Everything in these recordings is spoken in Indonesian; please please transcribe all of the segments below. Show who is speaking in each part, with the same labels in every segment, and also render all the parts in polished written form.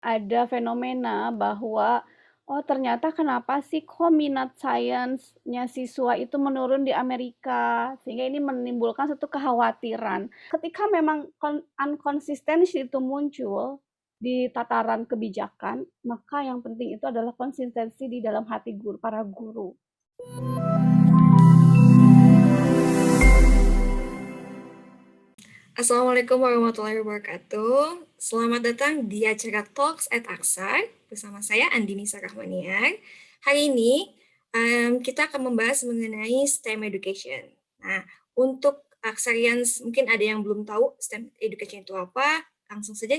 Speaker 1: ada fenomena bahwa, oh ternyata kenapa sih kok minat sainsnya siswa itu menurun di Amerika, sehingga ini menimbulkan satu kekhawatiran. Ketika memang unconsistency itu muncul di tataran kebijakan, maka yang penting itu adalah konsistensi di dalam hati para guru.
Speaker 2: Assalamualaikum warahmatullahi wabarakatuh. Selamat datang di acara Talks at Aksar bersama saya Andini Sarahmaniar. Hari ini kita akan membahas mengenai STEM Education. Nah, untuk Aksarians mungkin ada yang belum tahu STEM Education itu apa, langsung saja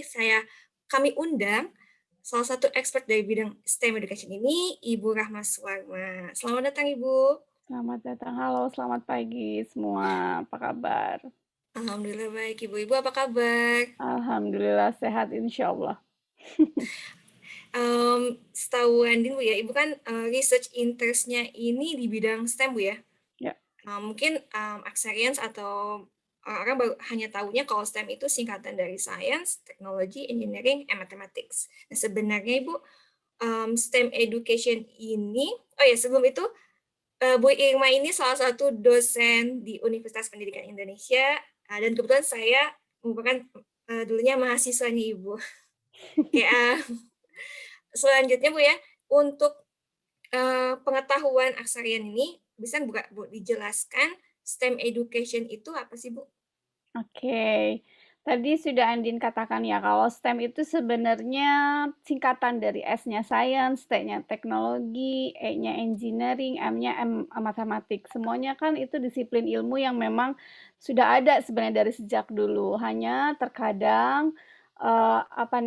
Speaker 2: kami undang salah satu expert dari bidang STEM Education ini, Ibu Rahma Suwarma. Selamat datang, Ibu.
Speaker 1: Selamat datang, halo selamat pagi semua, apa kabar?
Speaker 2: Alhamdulillah baik, Ibu. Ibu apa kabar?
Speaker 1: Alhamdulillah sehat insya Allah.
Speaker 2: Setahu Andin Bu ya, Ibu kan research interest-nya ini di bidang STEM Bu ya.
Speaker 1: Ya.
Speaker 2: Mungkin Aksarians atau orang baru hanya tahunya kalau STEM itu singkatan dari Science, Technology, Engineering, and Mathematics. Nah sebenarnya Ibu, STEM Education ini, oh ya sebelum itu, Bu Irma ini salah satu dosen di Universitas Pendidikan Indonesia, dan kebetulan saya merupakan dulunya mahasiswanya Ibu. Oke, selanjutnya Bu ya, untuk pengetahuan Aksarian ini, bisa Bu dijelaskan STEM education itu apa sih Bu?
Speaker 1: Oke, tadi sudah Andin katakan ya, kalau STEM itu sebenarnya singkatan dari S-nya Science, T-nya Teknologi, E-nya Engineering, M-nya Matematik. Semuanya kan itu disiplin ilmu yang memang sudah ada sebenarnya dari sejak dulu. Hanya terkadang apa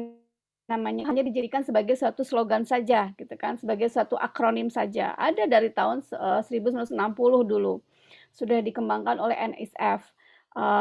Speaker 1: namanya hanya dijadikan sebagai suatu slogan saja, gitu kan, sebagai suatu akronim saja. Ada dari tahun 1960 dulu sudah dikembangkan oleh NSF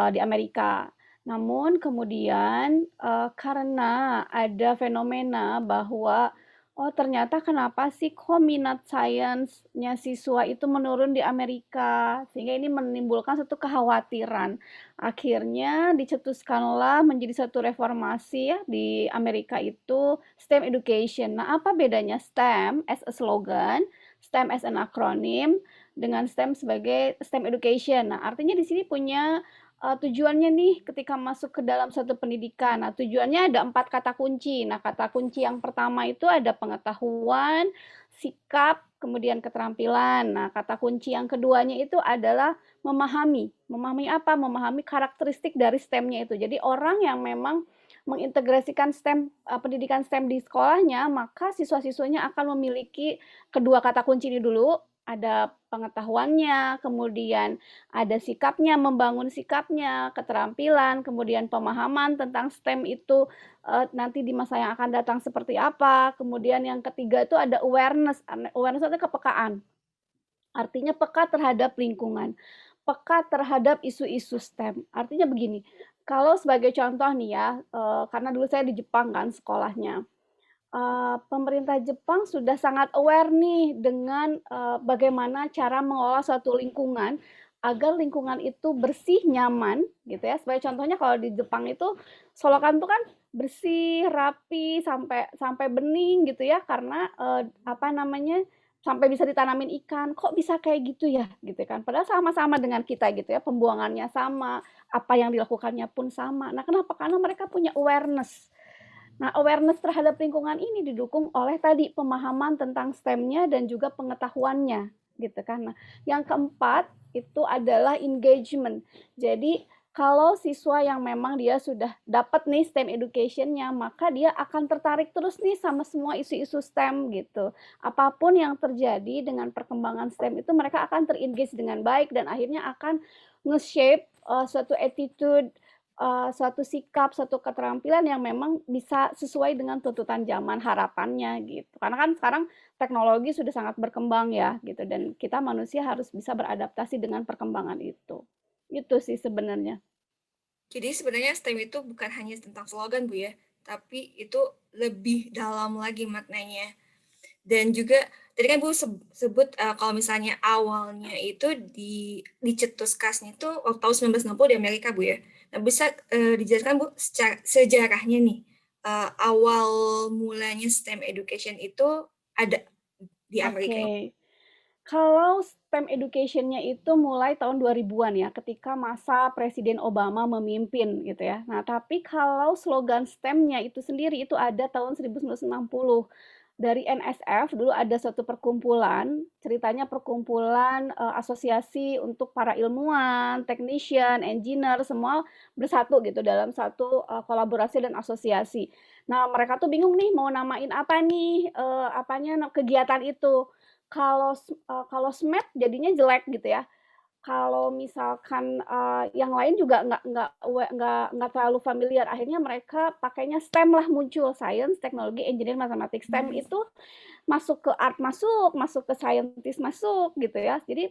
Speaker 1: di Amerika. Namun kemudian karena ada fenomena bahwa oh ternyata kenapa sih kok minat sainsnya siswa itu menurun di Amerika, sehingga ini menimbulkan satu kekhawatiran. Akhirnya dicetuskanlah menjadi satu reformasi ya di Amerika itu STEM education. Nah, apa bedanya STEM as a slogan, STEM as an acronym dengan STEM sebagai STEM education? Nah, artinya di sini punya tujuannya nih ketika masuk ke dalam satu pendidikan. Nah, tujuannya ada 4 kata kunci. Nah, kata kunci yang pertama itu ada pengetahuan, sikap, kemudian keterampilan. Nah, kata kunci yang keduanya itu adalah memahami. Memahami apa? Memahami karakteristik dari STEM-nya itu. Jadi orang yang memang mengintegrasikan STEM, pendidikan STEM di sekolahnya, maka siswa-siswanya akan memiliki kedua kata kunci ini dulu, ada pengetahuannya, kemudian ada sikapnya, membangun sikapnya, keterampilan, kemudian pemahaman tentang STEM itu nanti di masa yang akan datang seperti apa. Kemudian yang ketiga itu ada awareness. Awareness itu kepekaan. Artinya peka terhadap lingkungan, peka terhadap isu-isu STEM. Artinya begini, kalau sebagai contoh nih ya, karena dulu saya di Jepang kan sekolahnya, pemerintah Jepang sudah sangat aware nih dengan, bagaimana cara mengelola suatu lingkungan, agar lingkungan itu bersih, nyaman, gitu ya. Sebagai contohnya kalau di Jepang itu, solokan tuh kan bersih, rapi, sampai sampai bening gitu ya, karena, apa namanya, sampai bisa ditanamin ikan. Kok bisa kayak gitu ya? Gitu kan. Padahal sama-sama dengan kita gitu ya, pembuangannya sama, apa yang dilakukannya pun sama. Nah, kenapa? Karena mereka punya awareness. Nah, awareness terhadap lingkungan ini didukung oleh tadi pemahaman tentang STEM-nya dan juga pengetahuannya, gitu kan. Nah, yang keempat itu adalah engagement. Jadi, kalau siswa yang memang dia sudah dapat nih STEM education-nya, maka dia akan tertarik terus nih sama semua isu-isu STEM gitu. Apapun yang terjadi dengan perkembangan STEM itu mereka akan ter-engage dengan baik dan akhirnya akan nge-shape suatu attitude, suatu sikap, suatu keterampilan yang memang bisa sesuai dengan tuntutan zaman, harapannya gitu. Karena kan sekarang teknologi sudah sangat berkembang ya gitu dan kita manusia harus bisa beradaptasi dengan perkembangan itu. Itu sih sebenarnya.
Speaker 2: Jadi sebenarnya STEM itu bukan hanya tentang slogan Bu ya, tapi itu lebih dalam lagi maknanya. Dan juga tadi kan Bu sebut kalau misalnya awalnya itu dicetuskan itu waktu tahun 1960 di Amerika Bu ya. Nah bisa dijelaskan Bu sejarahnya nih. awal mulanya STEM education itu ada di Amerika ini?
Speaker 1: Oke. Kalau STEM education-nya itu mulai tahun 2000-an ya, ketika masa Presiden Obama memimpin gitu ya. Nah, tapi kalau slogan STEM-nya itu sendiri itu ada tahun 1960. Dari NSF dulu ada suatu perkumpulan, ceritanya perkumpulan asosiasi untuk para ilmuwan, technician, engineer, semua bersatu gitu dalam satu kolaborasi dan asosiasi. Nah, mereka tuh bingung nih mau namain apa nih, kegiatan itu. Kalau SMAP jadinya jelek gitu ya. Kalau misalkan, yang lain juga nggak terlalu familiar, akhirnya mereka pakainya STEM lah muncul, Science, Teknologi, Engineering, Mathematics. STEM
Speaker 2: Mhm.
Speaker 1: itu masuk ke art masuk, masuk ke scientist masuk gitu ya. Jadi,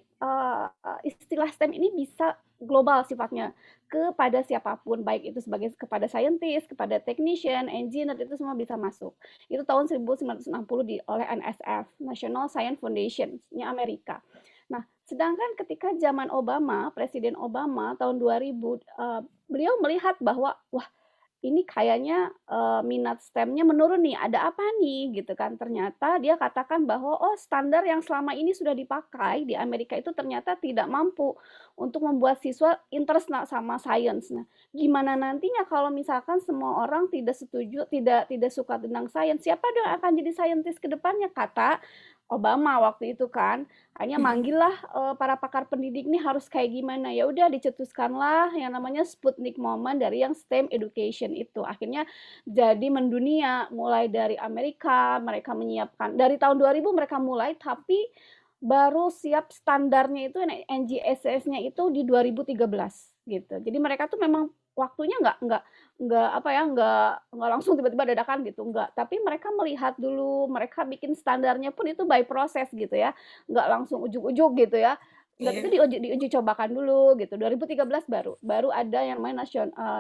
Speaker 1: istilah STEM ini bisa global sifatnya, kepada siapapun, baik itu sebagai kepada scientist, kepada technician, engineer, itu semua bisa masuk. Itu tahun 1960 oleh NSF, National Science Foundation-nya Amerika. Nah, sedangkan ketika zaman Obama, Presiden Obama tahun 2000, beliau melihat bahwa, wah ini kayaknya, minat STEM-nya menurun nih, ada apa nih gitu kan. Ternyata dia katakan bahwa, oh standar yang selama ini sudah dipakai di Amerika itu ternyata tidak mampu untuk membuat siswa interest sama science. Nah, gimana nantinya kalau misalkan semua orang tidak setuju, tidak suka tentang sains, siapa dong yang akan jadi scientist ke depannya? Kata Obama waktu itu kan. Hanya
Speaker 2: Mhm.
Speaker 1: manggillah, para pakar pendidik nih harus kayak gimana, ya udah dicetuskanlah yang namanya Sputnik Moment dari yang STEM education itu. Akhirnya jadi mendunia, mulai dari Amerika, mereka menyiapkan dari tahun 2000 mereka mulai, tapi baru siap standarnya itu NGSS-nya itu di 2013 gitu. Jadi mereka tuh memang waktunya nggak apa ya, nggak langsung tiba-tiba dadakan gitu, nggak. Tapi mereka melihat dulu, mereka bikin standarnya pun itu by proses gitu ya, nggak langsung ujug-ujug gitu ya. Dan itu
Speaker 2: Iya.
Speaker 1: diuji cobakan dulu gitu, 2013 baru baru ada yang namanya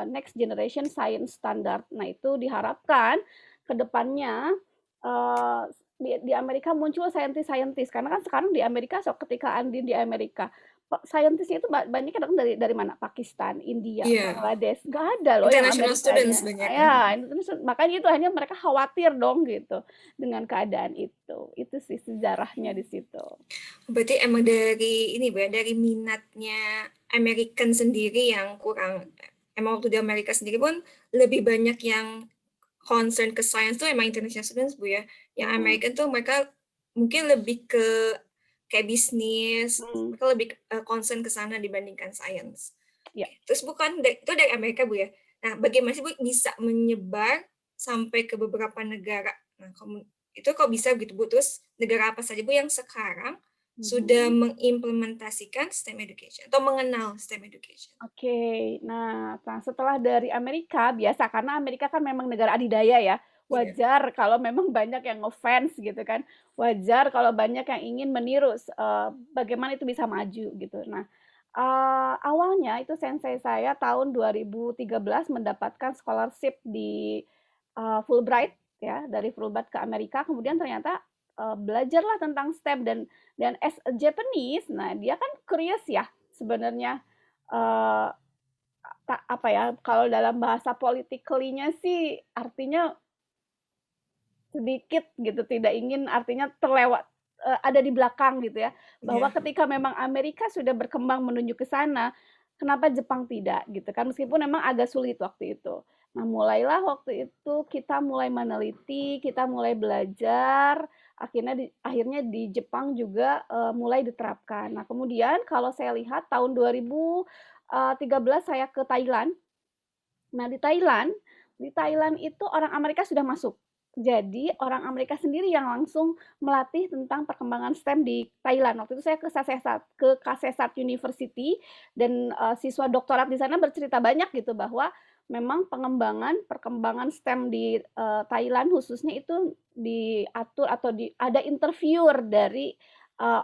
Speaker 1: Next Generation Science Standard. Nah itu diharapkan ke depannya, eee, di Amerika muncul saintis-saintis, karena kan sekarang di Amerika ketika Andin di Amerika, saintisnya itu banyaknya datang dari mana? Pakistan, India,
Speaker 2: Iya,
Speaker 1: Bangladesh, nggak ada loh yang
Speaker 2: international students
Speaker 1: Amerikanya.
Speaker 2: banyak kan?
Speaker 1: Ya, terus makanya itu akhirnya mereka khawatir dong gitu dengan keadaan itu. Itu sih sejarahnya di situ.
Speaker 2: Berarti emang dari ini Bu ya, dari minatnya American sendiri yang kurang emang waktu di Amerika sendiri pun lebih banyak yang concern ke science tuh emang international students Bu ya. Yang
Speaker 1: Mhm,
Speaker 2: American tuh mereka mungkin lebih ke kayak bisnis,
Speaker 1: mhm,
Speaker 2: mereka lebih, concern ke sana dibandingkan science.
Speaker 1: iya.
Speaker 2: Oke, terus bukan itu dari Amerika Bu ya. Nah, bagaimana sih Bu bisa menyebar sampai ke beberapa negara? Nah, itu kok bisa gitu Bu? Terus negara apa saja Bu yang sekarang sudah
Speaker 1: Mhm.
Speaker 2: mengimplementasikan STEM education atau mengenal STEM education?
Speaker 1: Oke. Nah, setelah dari Amerika, biasa karena Amerika kan memang negara adidaya ya,
Speaker 2: Iya.
Speaker 1: wajar kalau memang banyak yang ngefans gitu kan, wajar kalau banyak yang ingin meniru bagaimana itu bisa maju gitu. Nah, awalnya itu sensei saya tahun 2013 mendapatkan scholarship di, Fulbright ya, dari Fulbright ke Amerika, kemudian ternyata, belajarlah tentang STEM dan as a Japanese, nah dia kan curious ya sebenarnya. Eee, apa ya, kalau dalam bahasa politically-nya sih artinya sedikit gitu, tidak ingin artinya terlewat, ada di belakang gitu ya. Bahwa
Speaker 2: Iya.
Speaker 1: ketika memang Amerika sudah berkembang menuju ke sana, kenapa Jepang tidak gitu kan, meskipun memang agak sulit waktu itu. Nah, mulailah waktu itu kita mulai meneliti, kita mulai belajar, akhirnya di Jepang juga, mulai diterapkan. Nah, kemudian kalau saya lihat tahun 2013 saya ke Thailand. Nah, di Thailand itu orang Amerika sudah masuk. Jadi, orang Amerika sendiri yang langsung melatih tentang perkembangan STEM di Thailand. Waktu itu saya ke Kasetsart University dan, siswa doktorat di sana bercerita banyak gitu bahwa memang perkembangan STEM di, Thailand khususnya itu diatur atau ada interviewer dari,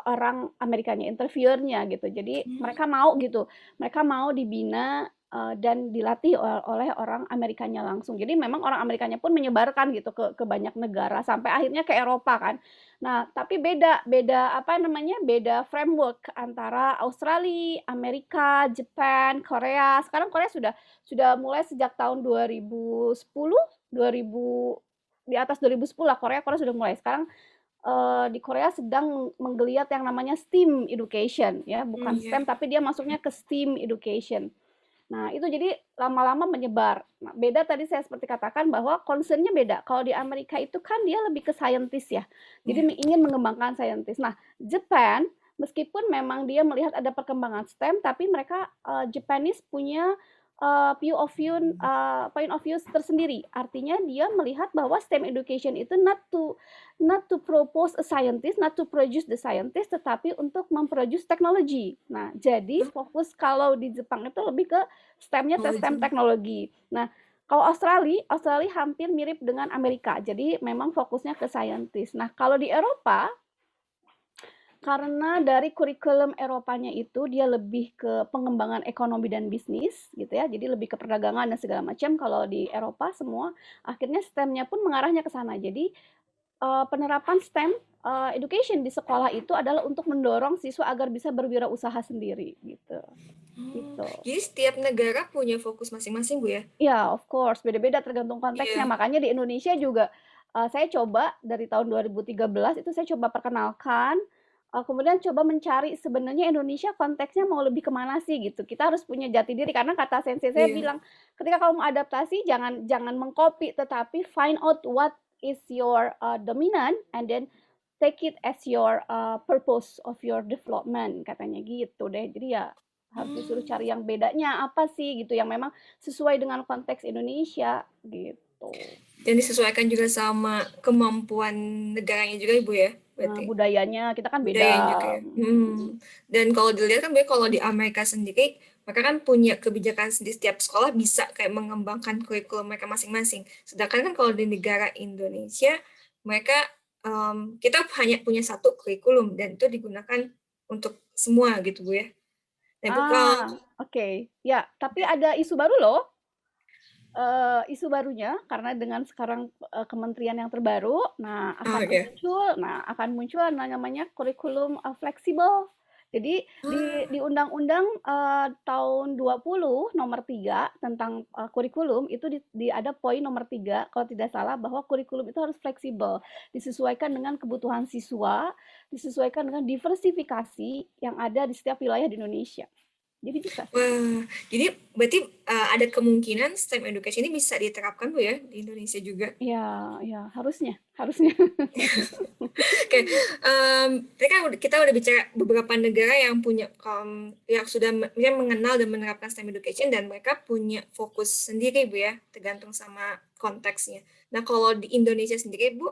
Speaker 1: orang Amerikanya, interviewernya gitu. Jadi
Speaker 2: Mmm,
Speaker 1: mereka mau gitu, mereka mau dibina dan dilatih oleh orang Amerikanya langsung. Jadi memang orang Amerikanya pun menyebarkan gitu ke banyak negara sampai akhirnya ke Eropa kan. Nah, tapi beda beda apa namanya, beda framework antara Australia, Amerika, Jepang, Korea. Sekarang Korea sudah mulai sejak tahun 2010 2000 di atas 2010 lah, Korea Korea sudah mulai. Sekarang di Korea sedang menggeliat yang namanya STEAM education ya, bukan
Speaker 2: Iya.
Speaker 1: STEM tapi dia masuknya ke STEAM education. Nah, itu jadi lama-lama menyebar. Nah, beda tadi saya seperti katakan bahwa concernnya beda. Kalau di Amerika itu kan dia lebih ke scientist ya. Jadi
Speaker 2: Iya.
Speaker 1: ingin mengembangkan scientist. Nah, Japan meskipun memang dia melihat ada perkembangan STEM, tapi mereka Japanese punya point of view tersendiri. Artinya dia melihat bahwa STEM education itu not to propose a scientist, not to produce the scientist, tetapi untuk memproduce teknologi. Nah, jadi
Speaker 2: Hah?
Speaker 1: fokus kalau di Jepang itu lebih ke STEM-nya STEM
Speaker 2: Teknologi.
Speaker 1: teknologi. Nah, kalau Australia hampir mirip dengan Amerika. Jadi memang fokusnya ke scientist. Nah, kalau di Eropa karena dari kurikulum Eropanya itu dia lebih ke pengembangan ekonomi dan bisnis gitu ya. Jadi lebih ke perdagangan dan segala macam. Kalau di Eropa semua akhirnya STEM-nya pun mengarahnya ke sana. Jadi penerapan STEM education di sekolah itu adalah untuk mendorong siswa agar bisa berwirausaha sendiri gitu.
Speaker 2: Oh,
Speaker 1: Gitu.
Speaker 2: jadi setiap negara punya fokus masing-masing, Bu, ya?
Speaker 1: Ya, of course, beda-beda tergantung konteksnya.
Speaker 2: Iya.
Speaker 1: Makanya di Indonesia juga saya coba dari tahun 2013 itu saya coba perkenalkan, kemudian coba mencari sebenarnya Indonesia konteksnya mau lebih kemana sih gitu. Kita harus punya jati diri karena kata sensei saya
Speaker 2: Iya.
Speaker 1: bilang, "Ketika kamu adaptasi jangan jangan mengcopy tetapi find out what is your dominant and then take it as your purpose of your development," katanya gitu deh. Jadi ya harus disuruh
Speaker 2: Hmm.
Speaker 1: cari yang bedanya apa sih gitu yang memang sesuai dengan konteks Indonesia gitu.
Speaker 2: Dan disesuaikan juga sama kemampuan negaranya juga, Ibu, ya?
Speaker 1: Nah,
Speaker 2: Berarti
Speaker 1: budayanya kita kan beda.
Speaker 2: budayanya juga ya. Dan kalau dilihat kan, kalau di Amerika sendiri, mereka kan punya kebijakan sendiri, setiap sekolah bisa kayak mengembangkan kurikulum mereka masing-masing. Sedangkan kan kalau di negara Indonesia, mereka kita hanya punya satu kurikulum dan itu digunakan untuk semua gitu, Bu, ya. Nah, Bu,
Speaker 1: Oke. Ya, tapi ada isu baru loh. Isu barunya karena dengan sekarang kementerian yang terbaru, nah
Speaker 2: oh
Speaker 1: akan
Speaker 2: ya.
Speaker 1: muncul, namanya kurikulum fleksibel. Jadi
Speaker 2: Ah,
Speaker 1: di Undang-Undang tahun 20 nomor 3 tentang kurikulum itu ada poin nomor 3 kalau tidak salah bahwa kurikulum itu harus fleksibel, disesuaikan dengan kebutuhan siswa, disesuaikan dengan diversifikasi yang ada di setiap wilayah di Indonesia. Jadi bisa sih.
Speaker 2: wah, jadi berarti ada kemungkinan STEM education ini bisa diterapkan, Bu, ya, di Indonesia juga.
Speaker 1: Ya, ya harusnya, harusnya.
Speaker 2: Oke, tadi kan kita udah bicara beberapa negara yang punya yang sudah yang mengenal dan menerapkan STEM education dan mereka punya fokus sendiri, Bu, ya, tergantung sama konteksnya. Nah, kalau di Indonesia sendiri, Bu,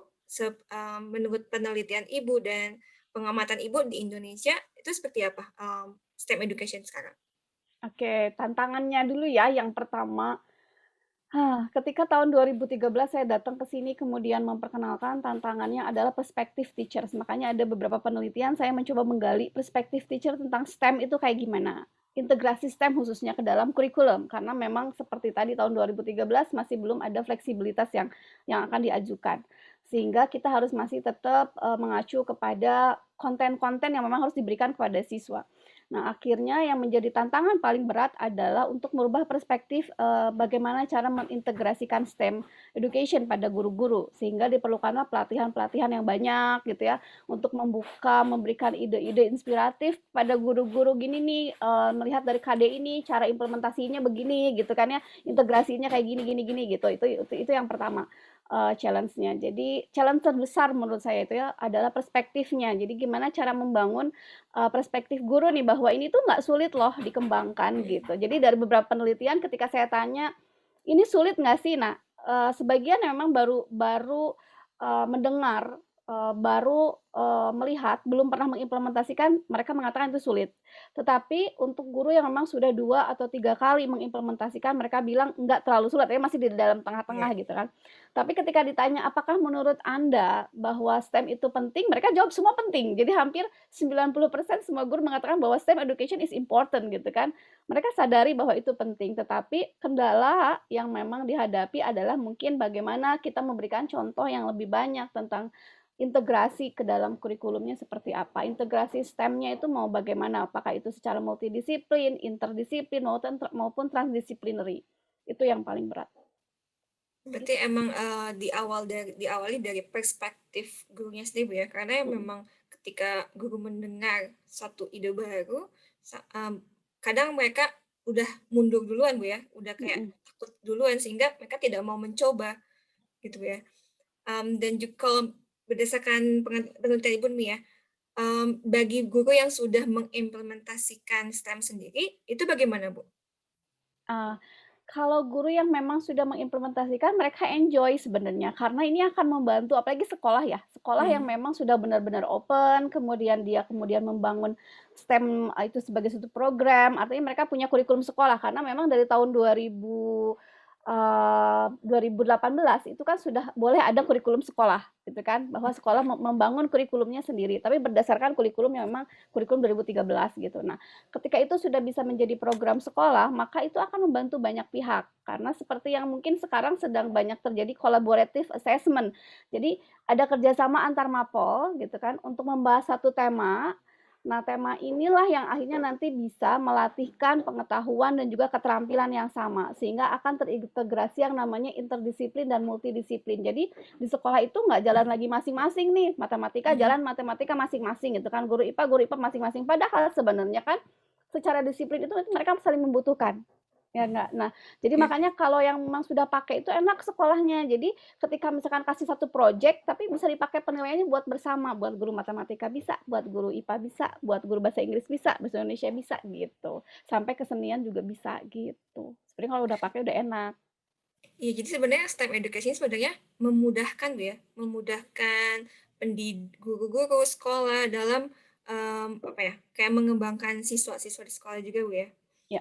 Speaker 2: menurut penelitian Ibu dan pengamatan Ibu di Indonesia itu seperti apa STEM education sekarang?
Speaker 1: Oke, tantangannya dulu ya yang pertama, ketika tahun 2013 saya datang ke sini kemudian memperkenalkan tantangannya adalah perspektif teachers. Makanya ada beberapa penelitian saya mencoba menggali perspektif teacher tentang STEM itu kayak gimana. Integrasi STEM khususnya ke dalam kurikulum karena memang seperti tadi tahun 2013 masih belum ada fleksibilitas yang akan diajukan. Sehingga kita harus masih tetap mengacu kepada konten-konten yang memang harus diberikan kepada siswa. Nah, akhirnya yang menjadi tantangan paling berat adalah untuk merubah perspektif bagaimana cara mengintegrasikan STEM education pada guru-guru, sehingga diperlukanlah pelatihan-pelatihan yang banyak gitu ya, untuk memberikan ide-ide inspiratif pada guru-guru gini nih, melihat dari KD ini cara implementasinya begini gitu kan ya, integrasinya kayak gini gini gini gitu. Itu yang pertama challenge-nya. Jadi challenge terbesar menurut saya itu ya adalah perspektifnya. Jadi gimana cara membangun perspektif guru nih bahwa ini tuh nggak sulit loh dikembangkan gitu. Jadi dari beberapa penelitian ketika saya tanya ini sulit nggak sih? Nah, sebagian memang baru baru mendengar, baru melihat, belum pernah mengimplementasikan, mereka mengatakan itu sulit. Tetapi untuk guru yang memang sudah 2 atau 3 kali mengimplementasikan, mereka bilang nggak terlalu sulit, ya masih di dalam tengah-tengah
Speaker 2: Iya.
Speaker 1: gitu kan. Tapi ketika ditanya, apakah menurut Anda bahwa STEM itu penting? Mereka jawab semua penting. Jadi hampir 90% semua guru mengatakan bahwa STEM education is important gitu kan. Mereka sadari bahwa itu penting, tetapi kendala yang memang dihadapi adalah mungkin bagaimana kita memberikan contoh yang lebih banyak tentang integrasi ke dalam kurikulumnya seperti apa. Integrasi STEM-nya itu mau bagaimana? Apakah itu secara multidisiplin, interdisiplin, maupun transdisciplinary. Itu yang paling berat.
Speaker 2: Berarti emang, diawali dari perspektif gurunya sendiri, Bu, ya? Karena ya
Speaker 1: Mhm,
Speaker 2: memang ketika guru mendengar satu ide baru, kadang mereka udah mundur duluan, Bu, ya, udah kayak
Speaker 1: mhm.
Speaker 2: takut duluan sehingga mereka tidak mau mencoba, gitu ya. Dan kalau berdasarkan penelitian Ibu nih ya, bagi guru yang sudah mengimplementasikan STEM sendiri, itu bagaimana, Bu?
Speaker 1: Ah, kalau guru yang memang sudah mengimplementasikan, mereka enjoy sebenarnya, karena ini akan membantu apalagi sekolah ya, sekolah yang
Speaker 2: Mhm,
Speaker 1: memang sudah benar-benar open, kemudian dia kemudian membangun STEM, itu sebagai suatu program, artinya mereka punya kurikulum sekolah, karena memang dari tahun 2018 itu kan sudah boleh ada kurikulum sekolah, gitu kan, bahwa sekolah membangun kurikulumnya sendiri, tapi berdasarkan kurikulum yang memang kurikulum 2013 gitu. Nah, ketika itu sudah bisa menjadi program sekolah, maka itu akan membantu banyak pihak. Karena seperti yang mungkin sekarang sedang banyak terjadi collaborative assessment. Jadi ada kerjasama antar mapol gitu kan untuk membahas satu tema. Nah, tema inilah yang akhirnya nanti bisa melatihkan pengetahuan dan juga keterampilan yang sama, sehingga akan terintegrasi yang namanya interdisiplin dan multidisiplin. Jadi di sekolah itu nggak jalan lagi masing-masing nih, matematika
Speaker 2: mhm,
Speaker 1: jalan matematika masing-masing gitu kan, guru IPA masing-masing. Padahal sebenarnya kan secara disiplin itu mereka saling membutuhkan. Ya enggak? Nah, jadi
Speaker 2: iya.
Speaker 1: makanya kalau yang memang sudah pakai itu enak sekolahnya. Jadi ketika misalkan kasih satu project, tapi bisa dipakai penilaiannya buat bersama, buat guru matematika bisa, buat guru IPA bisa, buat guru bahasa Inggris bisa, bahasa Indonesia bisa gitu. Sampai kesenian juga bisa gitu. Sebenarnya kalau udah pakai udah enak.
Speaker 2: Iya, jadi sebenarnya STEM education sebenarnya memudahkan Bu, ya, memudahkan guru-guru sekolah dalam, apa ya, kayak mengembangkan siswa-siswa di sekolah juga Bu, ya.
Speaker 1: Ya.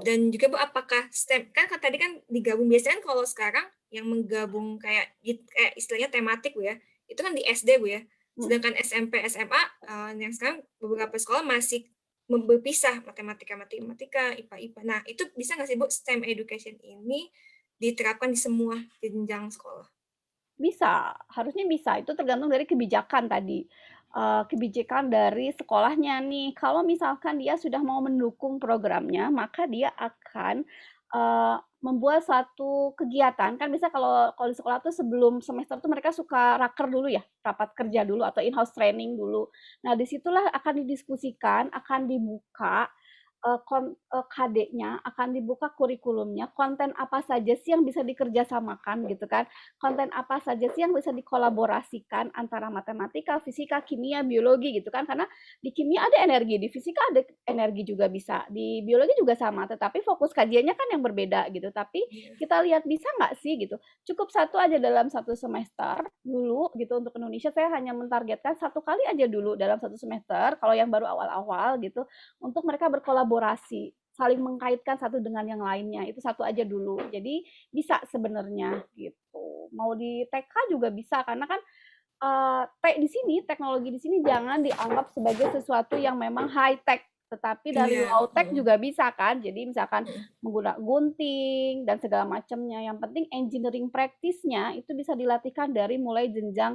Speaker 2: Dan juga Bu, apakah STEM kan tadi kan digabung, biasanya kan kalau sekarang yang menggabung kayak kayak istilahnya tematik Bu, ya, itu kan di SD Bu, ya.
Speaker 1: Hmm.
Speaker 2: Sedangkan SMP, SMA, yang sekarang beberapa sekolah masih berpisah matematika, IPA. Nah, itu bisa nggak sih Bu, STEM education ini diterapkan di semua jenjang sekolah?
Speaker 1: Bisa, harusnya bisa. Itu tergantung dari kebijakan tadi, kebijakan dari sekolahnya nih. Kalau misalkan dia sudah mau mendukung programnya, maka dia akan, membuat suatu kegiatan. Kan biasanya kalau kalau di sekolah tuh sebelum semester tuh mereka suka raker dulu ya, rapat kerja dulu atau in-house training dulu. Nah, di situlah akan didiskusikan, akan dibuka, KD-nya, akan dibuka kurikulumnya, konten apa saja sih yang bisa dikerjasamakan gitu kan. Konten apa saja sih yang bisa dikolaborasikan antara matematika, fisika, kimia, biologi gitu kan. Karena di kimia ada energi, di fisika ada energi juga bisa, di biologi juga sama, tetapi fokus kajiannya kan yang berbeda gitu. Tapi
Speaker 2: Iya,
Speaker 1: kita lihat bisa nggak sih gitu. Cukup satu aja dalam satu semester dulu gitu untuk Indonesia saya hanya mentargetkan satu kali aja dulu dalam satu semester kalau yang baru awal-awal gitu untuk mereka berkolaborasi saling mengkaitkan satu dengan yang lainnya itu satu aja dulu jadi bisa sebenarnya gitu mau di TK juga bisa karena kan di sini teknologi di sini jangan dianggap sebagai sesuatu yang memang high tech tetapi dari
Speaker 2: iya,
Speaker 1: low tech
Speaker 2: mhm,
Speaker 1: juga bisa kan jadi misalkan
Speaker 2: mhm.
Speaker 1: menggunakan gunting dan segala macamnya yang penting engineering praktisnya itu bisa dilatihkan dari mulai jenjang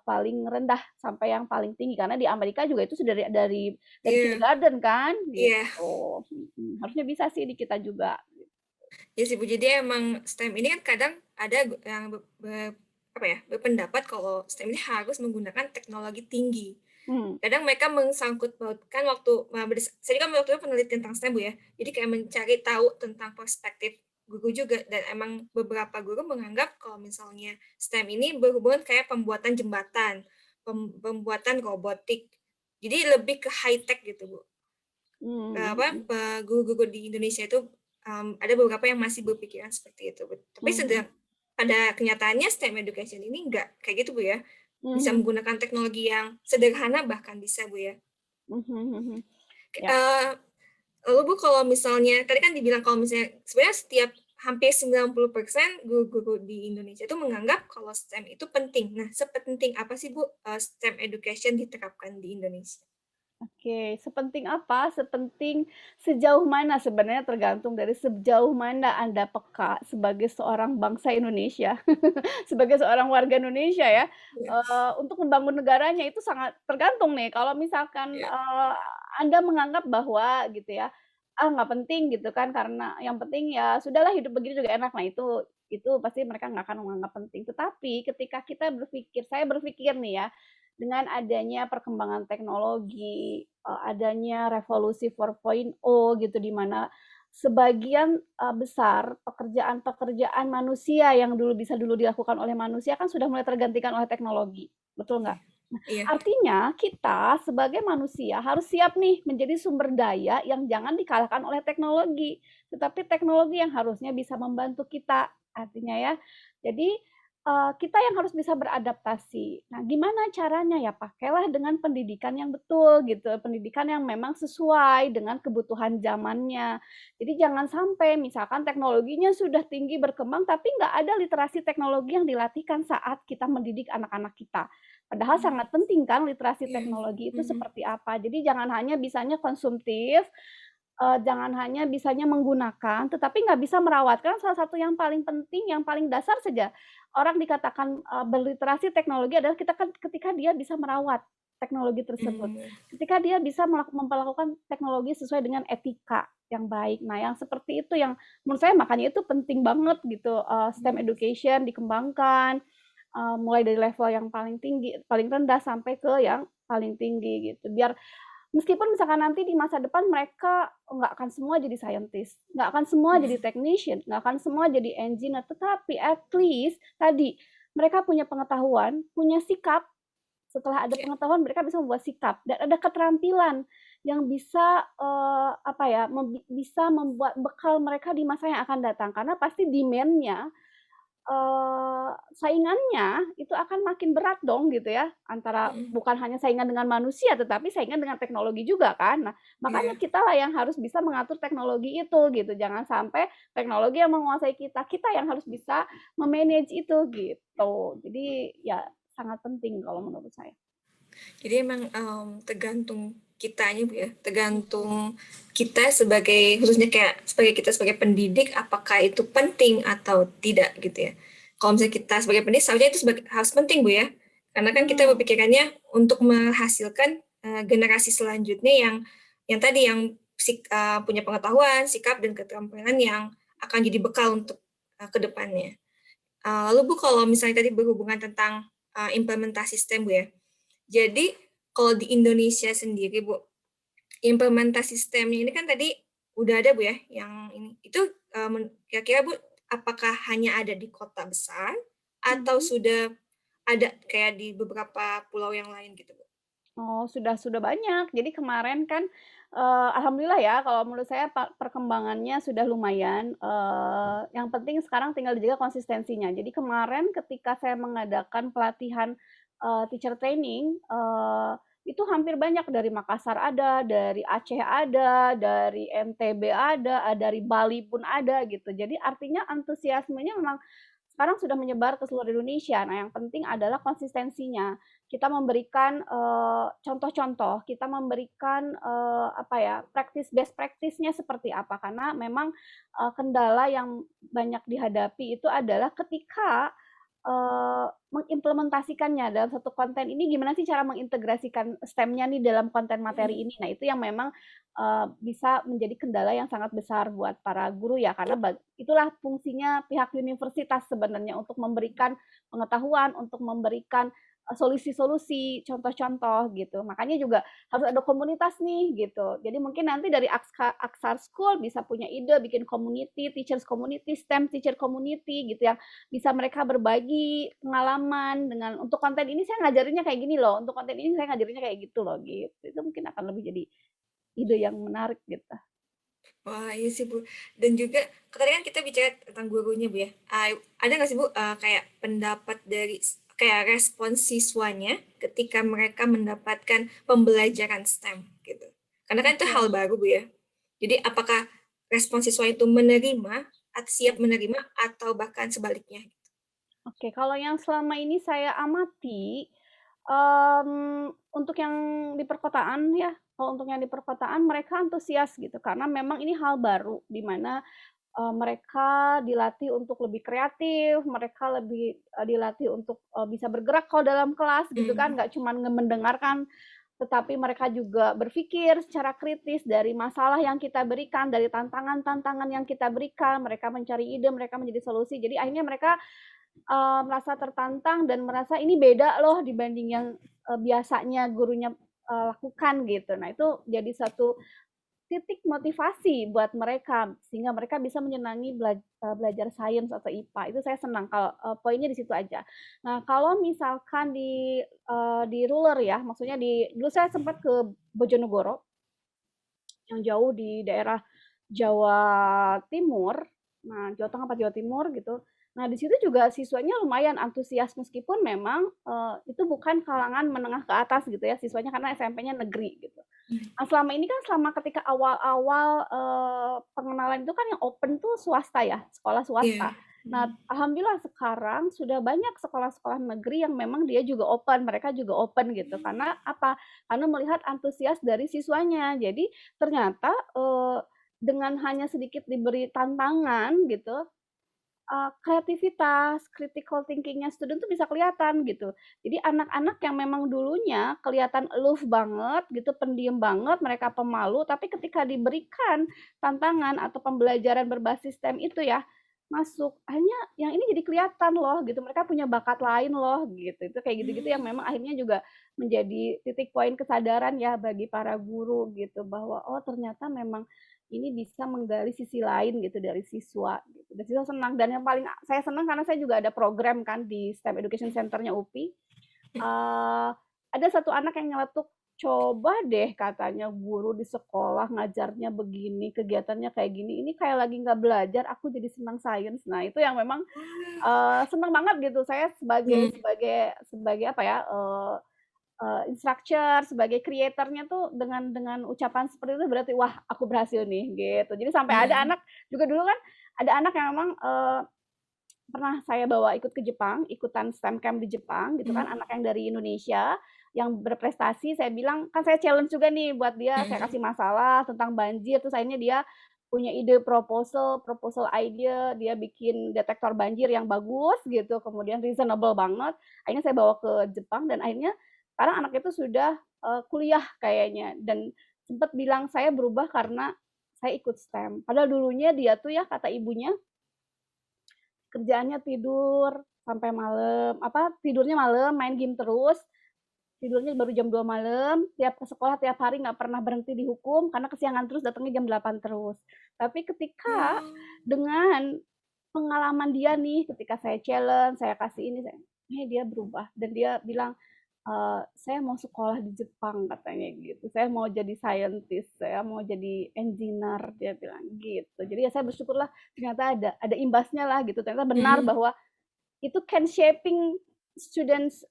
Speaker 1: paling rendah sampai yang paling tinggi karena di Amerika juga itu sudah dari
Speaker 2: Iya,
Speaker 1: kindergarten kan
Speaker 2: iya.
Speaker 1: gitu. Harusnya bisa sih di kita juga.
Speaker 2: Iya sih, Bu, jadi emang STEM ini kan kadang ada yang apa ya, berpendapat kalau STEM ini harus menggunakan teknologi tinggi.
Speaker 1: Hmm.
Speaker 2: Kadang mereka mengsangkut pautkan waktu saya kan waktu itu peneliti tentang STEM, Bu, ya. Jadi kayak mencari tahu tentang perspektif guru juga dan emang beberapa guru menganggap kalau misalnya STEM ini berhubungan kayak pembuatan jembatan, pembuatan robotik. Jadi lebih ke high tech gitu, Bu. Apa,
Speaker 1: Hmm.
Speaker 2: guru-guru di Indonesia itu, ada beberapa yang masih berpikiran seperti itu, tapi
Speaker 1: Hmm.
Speaker 2: pada kenyataannya STEM education ini enggak kayak gitu, Bu, ya. Bisa
Speaker 1: Hmm.
Speaker 2: menggunakan teknologi yang sederhana bahkan bisa, Bu, ya.
Speaker 1: Hmm. Ya.
Speaker 2: Eee, Lalu, Bu, kalau misalnya tadi kan dibilang kalau misalnya sebenarnya setiap hampir 90% guru-guru di Indonesia itu menganggap kalau STEM itu penting. Nah, sepenting apa sih, Bu, STEM education diterapkan di Indonesia?
Speaker 1: Oke, sepenting apa? Sepenting sejauh mana sebenarnya tergantung dari sejauh mana Anda peka sebagai seorang bangsa Indonesia, sebagai seorang warga Indonesia ya,
Speaker 2: Iya,
Speaker 1: untuk membangun negaranya itu sangat tergantung nih kalau misalkan,
Speaker 2: iya,
Speaker 1: Anda menganggap bahwa gitu ya, "Ah, nggak penting," gitu kan, karena yang penting ya sudahlah hidup begini juga enak. Nah itu pasti mereka nggak akan menganggap penting. Tetapi ketika saya berpikir nih ya, dengan adanya perkembangan teknologi, adanya revolusi 4.0 gitu, di mana sebagian besar pekerjaan-pekerjaan manusia yang dulu dilakukan oleh manusia kan sudah mulai tergantikan oleh teknologi, betul nggak?
Speaker 2: Iya.
Speaker 1: Artinya kita sebagai manusia harus siap nih menjadi sumber daya yang jangan dikalahkan oleh teknologi, tetapi teknologi yang harusnya bisa membantu kita, artinya ya. Jadi, kita yang harus bisa beradaptasi. Nah, gimana caranya? Ya pakailah dengan pendidikan yang betul gitu, pendidikan yang memang sesuai dengan kebutuhan zamannya. Jadi jangan sampai misalkan teknologinya sudah tinggi berkembang, tapi nggak ada literasi teknologi yang dilatihkan saat kita mendidik anak-anak kita. Padahal sangat penting kan literasi
Speaker 2: Iya.
Speaker 1: teknologi itu seperti apa. Jadi jangan hanya bisanya konsumtif, jangan hanya bisanya menggunakan, tetapi nggak bisa merawat. Kan salah satu yang paling penting, yang paling dasar saja, orang dikatakan, berliterasi teknologi adalah ketika dia bisa merawat teknologi tersebut.
Speaker 2: Mmm.
Speaker 1: Ketika dia bisa memperlakukan teknologi sesuai dengan etika yang baik. Nah, yang seperti itu yang menurut saya makanya itu penting banget gitu, STEM education dikembangkan, mulai dari level yang paling tinggi, paling rendah sampai ke yang paling tinggi gitu. Biar meskipun misalkan nanti di masa depan mereka nggak akan semua jadi scientist, nggak akan semua jadi
Speaker 2: Mhm.
Speaker 1: technician, nggak akan semua jadi engineer, tetapi at least tadi mereka punya pengetahuan, punya sikap, setelah ada
Speaker 2: Iya.
Speaker 1: pengetahuan mereka bisa membuat sikap dan ada keterampilan yang bisa, apa ya, bisa membuat bekal mereka di masa yang akan datang. Karena pasti demand-nya, saingannya itu akan makin berat dong gitu ya, antara
Speaker 2: Mhm.
Speaker 1: bukan hanya saingan dengan manusia, tetapi saingan dengan teknologi juga kan. Nah, makanya
Speaker 2: Iya.
Speaker 1: kitalah yang harus bisa mengatur teknologi itu gitu, jangan sampai teknologi yang menguasai kita, kita yang harus bisa me-manage itu gitu. Jadi ya sangat penting kalau menurut saya.
Speaker 2: Jadi emang, tergantung kitanya, Bu, ya, tergantung kita sebagai khususnya kayak sebagai kita sebagai pendidik, apakah itu penting atau tidak gitu ya. Kalau misalnya kita sebagai pendidik seharusnya itu harus penting, Bu, ya. Karena kan kita
Speaker 1: Mhm,
Speaker 2: berpikirannya untuk menghasilkan, generasi selanjutnya yang tadi yang punya pengetahuan, sikap, dan keterampilan yang akan jadi bekal untuk, ke depannya. Lalu Bu, kalau misalnya tadi berhubungan tentang, implementasi STEM, Bu, ya. Jadi kalau di Indonesia sendiri, Bu, implementasi STEM-nya ini kan tadi udah ada, Bu, ya, yang ini. Itu, kira-kira, Bu, apakah hanya ada di kota besar atau
Speaker 1: mhm.
Speaker 2: sudah ada kayak di beberapa pulau yang lain gitu, Bu?
Speaker 1: Oh, sudah banyak. Jadi kemarin kan, alhamdulillah ya kalau menurut saya perkembangannya sudah lumayan, yang penting sekarang tinggal dijaga konsistensinya. Jadi kemarin ketika saya mengadakan pelatihan, teacher training, itu hampir banyak dari Makassar ada, dari Aceh ada, dari NTB ada, dari Bali pun ada gitu. Jadi artinya antusiasmenya memang sekarang sudah menyebar ke seluruh Indonesia. Nah, yang penting adalah konsistensinya. Kita memberikan, contoh-contoh, kita memberikan, apa ya, best practice-nya seperti apa, karena memang, kendala yang banyak dihadapi itu adalah ketika, mengimplementasikannya dalam satu konten ini gimana sih cara mengintegrasikan STEM-nya nih dalam konten materi
Speaker 2: Mhm.
Speaker 1: ini. Nah, itu yang memang, bisa menjadi kendala yang sangat besar buat para guru ya, karena itulah fungsinya pihak universitas sebenarnya untuk memberikan pengetahuan, untuk memberikan solusi-solusi, contoh-contoh gitu. Makanya juga harus ada komunitas nih gitu. Jadi mungkin nanti dari Aksar School bisa punya ide bikin community, teachers community, STEM teacher community gitu yang bisa mereka berbagi pengalaman dengan untuk konten ini saya ngajarinnya kayak gini loh, untuk konten ini saya ngajarinnya kayak gitu loh gitu. Itu mungkin akan lebih jadi ide yang menarik gitu.
Speaker 2: Wah, iya sih, Bu. Dan juga tadi kan kita bicara tentang gurunya, Bu, ya. Ada nggak sih, Bu, kayak pendapat dari kayak respon siswanya ketika mereka mendapatkan pembelajaran STEM gitu? Karena kan itu hal
Speaker 1: Oke.
Speaker 2: baru, Bu, ya. Jadi apakah respon siswa itu menerima, siap menerima, atau bahkan sebaliknya?
Speaker 1: Oke, kalau yang selama ini saya amati, untuk yang di perkotaan ya, kalau untuk yang di perkotaan mereka antusias gitu, karena memang ini hal baru, di mana, mereka dilatih untuk lebih kreatif, mereka lebih, dilatih untuk, bisa bergerak kalau dalam kelas gitu kan,
Speaker 2: Mmm.
Speaker 1: nggak cuman mendengarkan, tetapi mereka juga berpikir secara kritis dari masalah yang kita berikan, dari tantangan-tantangan yang kita berikan, mereka mencari ide, mereka menjadi solusi. Jadi akhirnya mereka merasa tertantang dan merasa ini beda loh dibanding yang biasanya gurunya lakukan gitu. Nah itu jadi satu titik motivasi buat mereka sehingga mereka bisa menyenangi belajar sains atau IPA. Itu saya senang kalau poinnya di situ aja. Nah, kalau misalkan di ruler ya, maksudnya dulu saya sempat ke Bojonegoro yang jauh di daerah Jawa Timur. Nah, Jawa Tengah apa Jawa Timur gitu. Nah, di situ juga siswanya lumayan antusias meskipun memang itu bukan kalangan menengah ke atas gitu ya siswanya karena SMP-nya negeri gitu. Nah, selama ini kan selama ketika awal-awal pengenalan itu kan yang open tuh swasta ya, sekolah swasta.
Speaker 2: Iya.
Speaker 1: Nah, alhamdulillah sekarang sudah banyak sekolah-sekolah negeri yang memang dia juga open, mereka juga open gitu. Karena apa? Karena melihat antusias dari siswanya. Jadi ternyata dengan hanya sedikit diberi tantangan gitu, kreativitas, critical thinking-nya student tuh bisa kelihatan gitu. Jadi anak-anak yang memang dulunya kelihatan aloof banget gitu, pendiam banget, mereka pemalu, tapi ketika diberikan tantangan atau pembelajaran berbasis STEM itu ya, masuk. Akhirnya yang ini jadi kelihatan loh gitu, mereka punya bakat lain loh gitu. Itu kayak gitu-gitu yang memang akhirnya juga menjadi titik poin kesadaran ya bagi para guru gitu bahwa oh ternyata memang ini bisa menggali sisi lain gitu dari siswa gitu. Dan siswa senang dan yang paling saya senang karena saya juga ada program kan di STEM Education Center-nya UPI. Ada satu anak yang nyeletuk, coba deh katanya guru di sekolah ngajarnya begini, kegiatannya kayak gini, ini kayak lagi nggak belajar, aku jadi senang sains. Nah itu yang memang senang banget gitu. Saya sebagai sebagai sebagai apa ya instructor, sebagai creator-nya tuh dengan ucapan seperti itu berarti, "Wah, aku berhasil nih," gitu. Jadi sampai ada anak juga dulu kan, ada anak yang memang, pernah saya bawa ikut ke Jepang, ikutan STEM camp di Jepang gitu kan, anak yang dari Indonesia yang berprestasi, saya bilang kan saya challenge juga nih buat dia, saya kasih masalah tentang banjir, terus akhirnya dia punya ide proposal proposal idea, dia bikin detektor banjir yang bagus gitu, kemudian reasonable banget. Akhirnya saya bawa ke Jepang dan akhirnya sekarang anak itu sudah, kuliah kayaknya dan sempat bilang, "Saya berubah karena saya ikut STEM." Padahal dulunya dia tuh ya kata ibunya kerjaannya tidur sampai malam, apa, tidurnya malam, main game terus, tidurnya baru jam 2 malam, tiap ke sekolah tiap hari nggak pernah berhenti dihukum karena kesiangan terus, datangnya jam 8 terus. Tapi ketika dengan pengalaman dia nih, ketika saya challenge, saya kasih ini, dia berubah dan dia bilang, "Saya mau sekolah di Jepang," katanya gitu. "Saya mau jadi scientist, saya mau jadi engineer," dia bilang gitu. Jadi ya saya bersyukurlah ternyata ada imbasnya lah gitu, ternyata benar bahwa itu can shaping students